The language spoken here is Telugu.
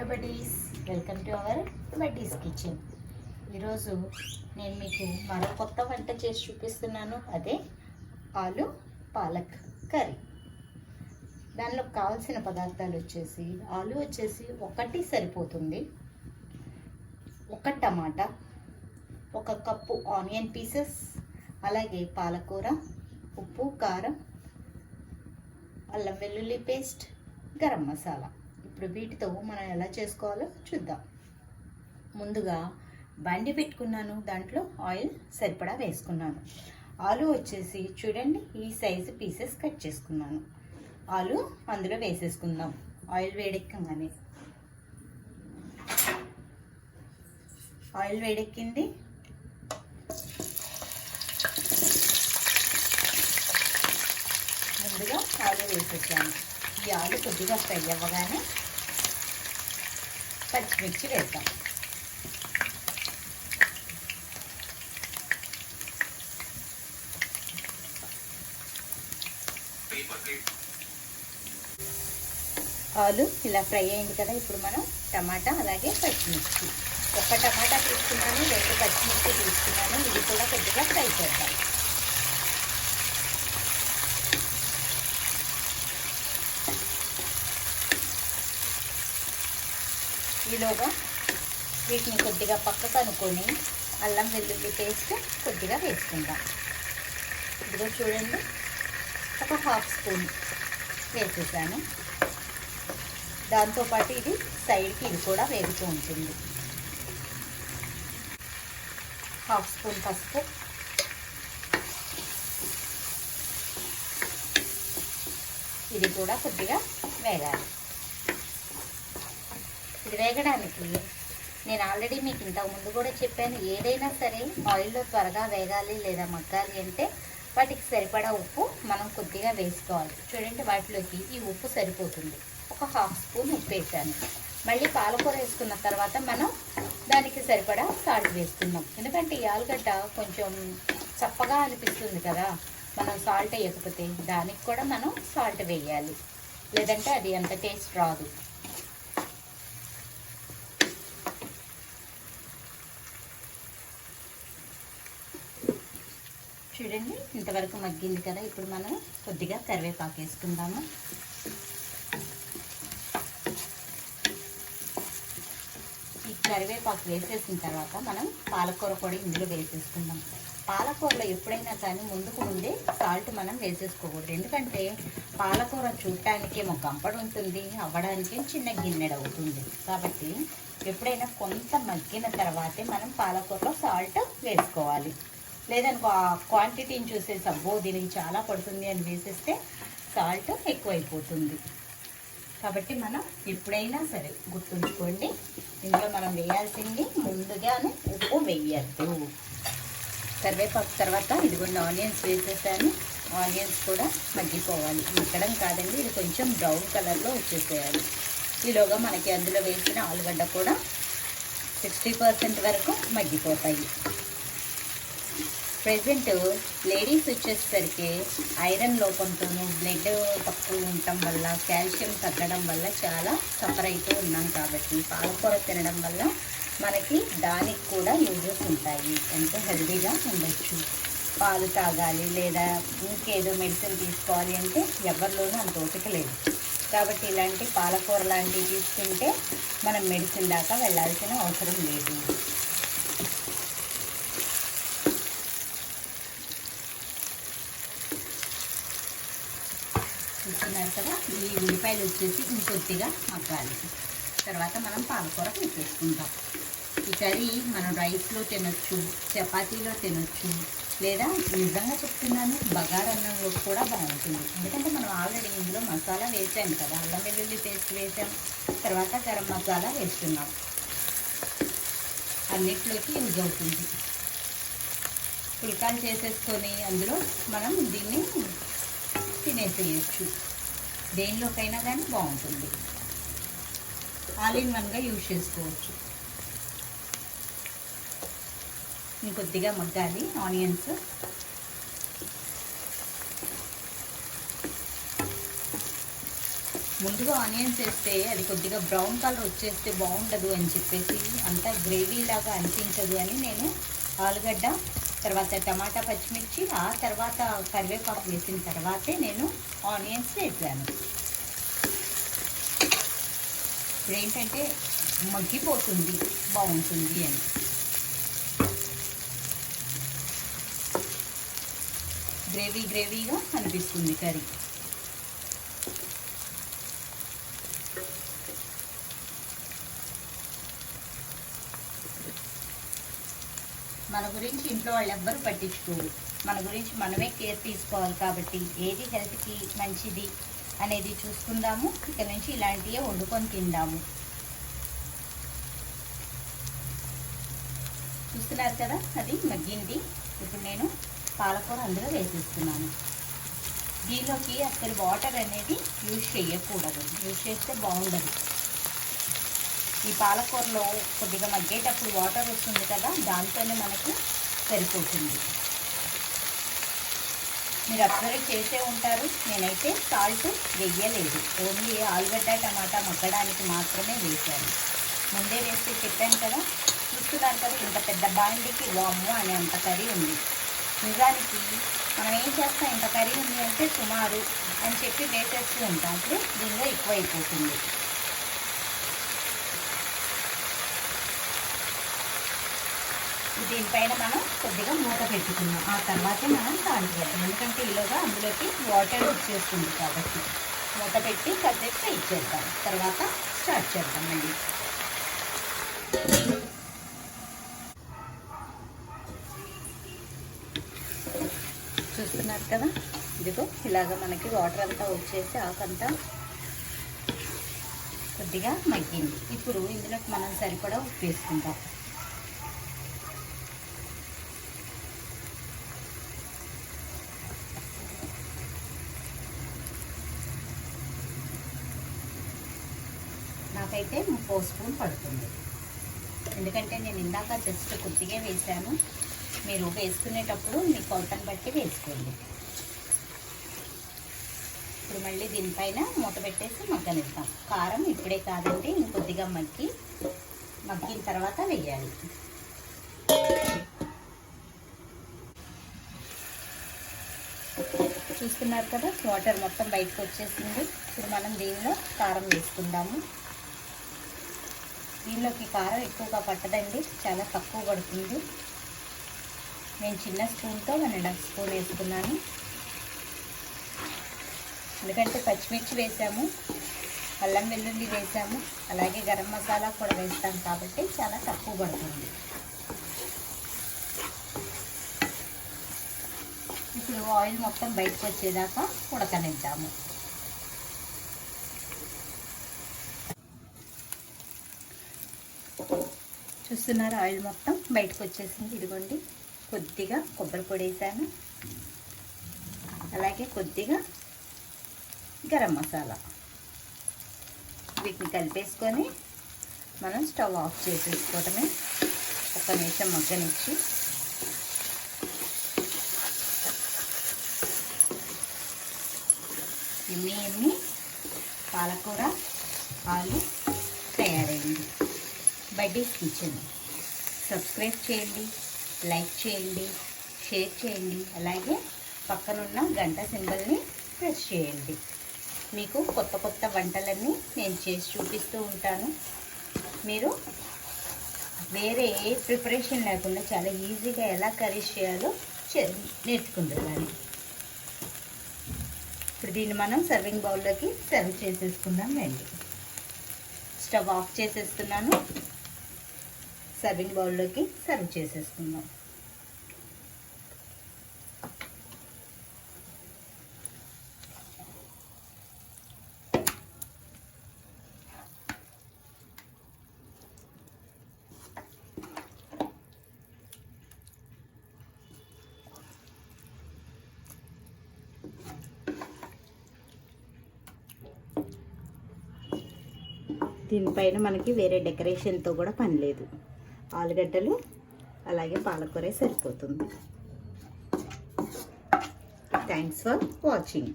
Hello buddies, welcome to our buddies kitchen. ఈరోజు నేను మీకు మరో కొత్త వంట చేసి చూపిస్తున్నాను. అదే ఆలు పాలక్ కర్రీ. దానిలో కావాల్సిన పదార్థాలు వచ్చేసి ఆలు వచ్చేసి ఒకటి సరిపోతుంది, ఒక టమాటా, ఒక కప్పు ఆనియన్ పీసెస్, అలాగే పాలకూర, ఉప్పు, కారం, అల్లం వెల్లుల్లి పేస్ట్, గరం మసాలా. ఇప్పుడు వీటితో మనం ఎలా చేసుకోవాలో చూద్దాం. ముందుగా బండి పెట్టుకున్నాను, దాంట్లో ఆయిల్ సరిపడా వేసుకున్నాను. ఆలు వచ్చేసి చూడండి, ఈ సైజు పీసెస్ కట్ చేసుకున్నాను. ఆలు అందులో వేసేసుకుందాం. ఆయిల్ వేడెక్కగానే ఆయిల్ వేడెక్కింది. ముందుగా ఆలు వేసేసాను. ఈ ఆలు కొద్దిగా ఫ్రై అవ్వగానే పచ్చిమిర్చి వేద్దాం. ఆలు ఇలా ఫ్రై అయింది కదా, ఇప్పుడు మనం టమాటా అలాగే పచ్చిమిర్చి, ఒక టమాటా తీసుకున్నాను, 2 పచ్చిమిర్చి తీసుకున్నాను. ఇది కూడా కొద్దిగా ఫ్రై చేద్దాం. ఈలోగా వీటిని కొద్దిగా పక్కకు అనుకొని అల్లం వెల్లుల్లి పేస్ట్ కొద్దిగా వేసుకుందాం. ఇదిగో చూడండి, ఒక 1/2 స్పూన్ వేసేసాను. దాంతోపాటు ఇది సైడ్కి ఇది కూడా వేగుతూ ఉంటుంది. 1/2 స్పూన్ పసుపు, ఇది కూడా కొద్దిగా వేగాలి. ఇది వేగడానికి నేను ఆల్రెడీ మీకు ఇంతకు ముందు కూడా చెప్పాను, ఏదైనా సరే ఆయిల్లో త్వరగా వేగాలి లేదా మగ్గాలి అంటే వాటికి సరిపడా ఉప్పు మనం కొద్దిగా వేసుకోవాలి. చూడండి, వాటిలోకి ఈ ఉప్పు సరిపోతుంది. ఒక 1/2 స్పూన్ ఉప్పు వేసాను. మళ్ళీ పాలకూర వేసుకున్న తర్వాత మనం దానికి సరిపడా సాల్ట్ వేసుకుందాం. ఎందుకంటే ఈ ఆలుగడ్డ కొంచెం చప్పగా అనిపిస్తుంది కదా, మనం సాల్ట్ వేయకపోతే. దానికి కూడా మనం సాల్ట్ వేయాలి, లేదంటే అది అంత టేస్ట్ రాదు. చూడండి, ఇంతవరకు మగ్గింది కదా. ఇప్పుడు మనం కొద్దిగా కరివేపాకు వేసుకుందాము. ఈ కరివేపాకు వేసేసిన తర్వాత మనం పాలకూర కూడా ఇందులో వేసేసుకుందాం. పాలకూరలో ఎప్పుడైనా కానీ ముందే సాల్ట్ మనం వేసేసుకోకూడదు. ఎందుకంటే పాలకూర చూడటానికి ఒక గంపడు ఉంటుంది, అవ్వడానికి చిన్న గిన్నెడు అవుతుంది. కాబట్టి ఎప్పుడైనా కొంత మగ్గిన తర్వాతే మనం పాలకూరలో సాల్ట్ వేసుకోవాలి. లేదనుకో ఆ క్వాంటిటీని చూసేసి అబ్బో దీనికి చాలా పడుతుంది అని వేసేస్తే సాల్ట్ ఎక్కువైపోతుంది. కాబట్టి మనం ఎప్పుడైనా సరే గుర్తుంచుకోండి, ఇందులో మనం వేయాల్సింది ముందుగానే ఉప్పు వేయద్దు. కరివేపాకు తర్వాత ఇదిగోండి ఆనియన్స్ వేసేసాను. ఆనియన్స్ కూడా మగ్గిపోవాలి, మగ్గడం కాదండి, ఇది కొంచెం బ్రౌన్ కలర్లో వచ్చేసేయాలి. ఈలోగా మనకి అందులో వేసిన ఆలుగడ్డ కూడా 60% వరకు మగ్గిపోతాయి. ప్రెజెంట్ లేడీస్ వచ్చేసరికి ఐరన్ లోపంతోనూ బ్లడ్ తక్కువ ఉండటం వల్ల, కాల్షియం తగ్గడం వల్ల చాలా సఫర్ అవుతూ ఉన్నాం. కాబట్టి పాలకూర తినడం వల్ల మనకి దానికి కూడా యూజెస్ ఉంటాయి. ఎంతో హెల్తీగా ఉండొచ్చు. పాలు తాగాలి లేదా ఇంకేదో మెడిసిన్ తీసుకోవాలి అంటే ఎవరిలోనూ అంత ఓపిక లేదు. కాబట్టి ఇలాంటి పాలకూర లాంటివి తీసుకుంటే మనం మెడిసిన్ దాకా వెళ్ళాల్సిన అవసరం లేదు. చూస్తున్నారు కదా, ఈ ఉల్లిపాయలు వచ్చేసి ఇంకొద్దిగా మగ్గాలి. తర్వాత మనం పాలకూర వేసేసుకుంటాం. ఈ కర్రీ మనం రైస్లో తినొచ్చు, చపాతీలో తినొచ్చు, లేదా నిజంగా చెప్తున్నాను బగారన్నంలో కూడా బాగుంటుంది. ఎందుకంటే మనం ఆల్రెడీ ఇందులో మసాలా వేసాం కదా, అల్లం వెల్లుల్లి పేస్ట్ వేసాం, తర్వాత గరం మసాలా వేస్తున్నాం. అన్నిట్లోకి యూజ్ అవుతుంది. పుల్కాలు చేసేసుకొని అందులో మనం దీన్ని తినేసేయచ్చు. దేనిలోకైనా కానీ బాగుంటుంది, ఆల్ ఇన్ వన్గా యూజ్ చేసుకోవచ్చు. ఇంకొద్దిగా మగ్గాలి ఆనియన్స్. ముందుగా ఆనియన్స్ వేస్తే అది కొద్దిగా బ్రౌన్ కలర్ వచ్చేస్తే బాగుండదు అని చెప్పేసి, అంతా గ్రేవీ లాగా అనిపించదు అని నేను ఆలుగడ్డ, తర్వాత టమాటా, పచ్చిమిర్చి, ఆ తర్వాత కరివేపాకు వేసిన తర్వాతే నేను ఆనియన్స్ వేసాను. ఇప్పుడు ఏంటంటే మగ్గిపోతుంది, బాగుంటుంది అని. గ్రేవీగా అనిపిస్తుంది కర్రీ. మన గురించి ఇంట్లో వాళ్ళు ఎవ్వరు పట్టించుకోరు. మన గురించి మనమే కేర్ తీసుకోవాలి. కాబట్టి ఏది హెల్త్కి మంచిది అనేది చూసుకుందాము. ఇక నుంచి ఇలాంటివే వండుకొని తిందాము. చూస్తున్నారు కదా, అది మగ్గింది. ఇప్పుడు నేను పాలకూర అందులో వేసేస్తున్నాను. దీనిలోకి అసలు వాటర్ అనేది యూజ్ చేయకూడదు. యూజ్ చేస్తే బాగుండదు. ఈ పాలకూరలో కొద్దిగా మగ్గేటప్పుడు వాటర్ వస్తుంది కదా, దాంతోనే మనకు సరిపోతుంది. మీరు అబ్జర్వ్ చేసే ఉంటారు, నేనైతే సాల్ట్ వేయలేదు. ఓన్లీ ఆలుగడ్డ, టమాటా మగ్గడానికి మాత్రమే వేశాను. ముందే వేస్తే చెప్పాను కదా. చూస్తున్నారు కదా, ఇంత పెద్ద బాండికి వాము అనే అంత కర్రీ ఉంది. నిజానికి మనం ఏం చేస్తాం, ఇంత కర్రీ ఉంది అంటే సుమారు అని చెప్పి వేసేస్తూ ఉంటాం. అప్పుడు దీనిలో ఎక్కువ అయిపోతుంది. దీనిపైన మనం కొద్దిగా మూత పెట్టుకున్నాం. ఆ తర్వాతే మనం సాల్ట్ వేద్దాం. ఎందుకంటే ఈలోగా అందులోకి వాటర్ వచ్చేస్తుంది కాబట్టి మూత పెట్టి కాసేపు ఇచ్చేద్దాం. తర్వాత స్టార్ట్ చేద్దాం మళ్ళీ. చూస్తున్నారు కదా, ఇదిగో ఇలాగ మనకి వాటర్ అంతా వచ్చేసి ఆకంతా కొద్దిగా మగ్గింది. ఇప్పుడు ఇందులోకి మనం సరిపడా ఉప్పు వేసుకుంటాం. నాకైతే 3 స్పూన్ పడుతుంది. ఎందుకంటే నేను ఇందాక జస్ట్ కొద్దిగా వేసాను. మీరు వేసుకునేటప్పుడు మీ కొలతను బట్టి వేసుకోండి. ఇప్పుడు మళ్ళీ దీనిపైన మూత పెట్టేసి మగ్గనిద్దాం. కారం ఇప్పుడే కాదండి, ఇంకొద్దిగా మగ్గిన తర్వాత వేయాలి. చూస్తున్నారు కదా, వాటర్ మొత్తం బయటకు వచ్చేసింది. ఇప్పుడు మనం దీనిలో కారం వేసుకుందాము. దీనిలోకి కారం ఎక్కువగా పట్టదండి, చాలా తక్కువ పడుతుంది. నేను చిన్న స్పూన్తో 1.5 స్పూన్ వేసుకున్నాను. ఎందుకంటే పచ్చిమిర్చి వేసాము, అల్లం వెల్లుల్లి వేసాము, అలాగే గరం మసాలా కూడా వేస్తాం కాబట్టి చాలా తక్కువ పడుతుంది. ఇప్పుడు ఆయిల్ మొత్తం బయటకు వచ్చేదాకా ఉడకనిద్దాము. చూస్తున్నారు, ఆయిల్ మొత్తం బయటకు వచ్చేసింది. ఇదిగోండి, కొద్దిగా కొబ్బరి పొడి వేసాను, అలాగే కొద్దిగా గరం మసాలా. వీటిని కలిపేసుకొని మనం స్టవ్ ఆఫ్ చేసేసుకోవటమే. 1 నిమిషం మగ్గనిచ్చి ఎమ్మి పాలకూర ఆలు తయారైంది. బడ్డీస్ కిచెన్ సబ్స్క్రైబ్ చేయండి, లైక్ చేయండి, షేర్ చేయండి, అలాగే పక్కనున్న గంట సింబల్ని ప్రెస్ చేయండి. మీకు కొత్త కొత్త వంటలన్నీ నేను చేసి చూపిస్తూ ఉంటాను. మీరు వేరే ఏ ప్రిపరేషన్ లేకుండా చాలా ఈజీగా ఎలా కర్రీస్ చేయాలో నేర్చుకుంటున్నాను. ఇప్పుడు దీన్ని మనం సర్వింగ్ బౌల్లోకి సర్వ్ చేసేసుకుందాం రండి. స్టవ్ ఆఫ్ చేసేస్తున్నాను. సర్వింగ్ బౌల్లోకి సర్వ్ చేసేసుకుందాం. దీనిపైన మనకి వేరే డెకరేషన్తో కూడా పని లేదు. ఆలుగడ్డలు అలాగే పాలకూర సరిపోతుంది. Thanks for watching.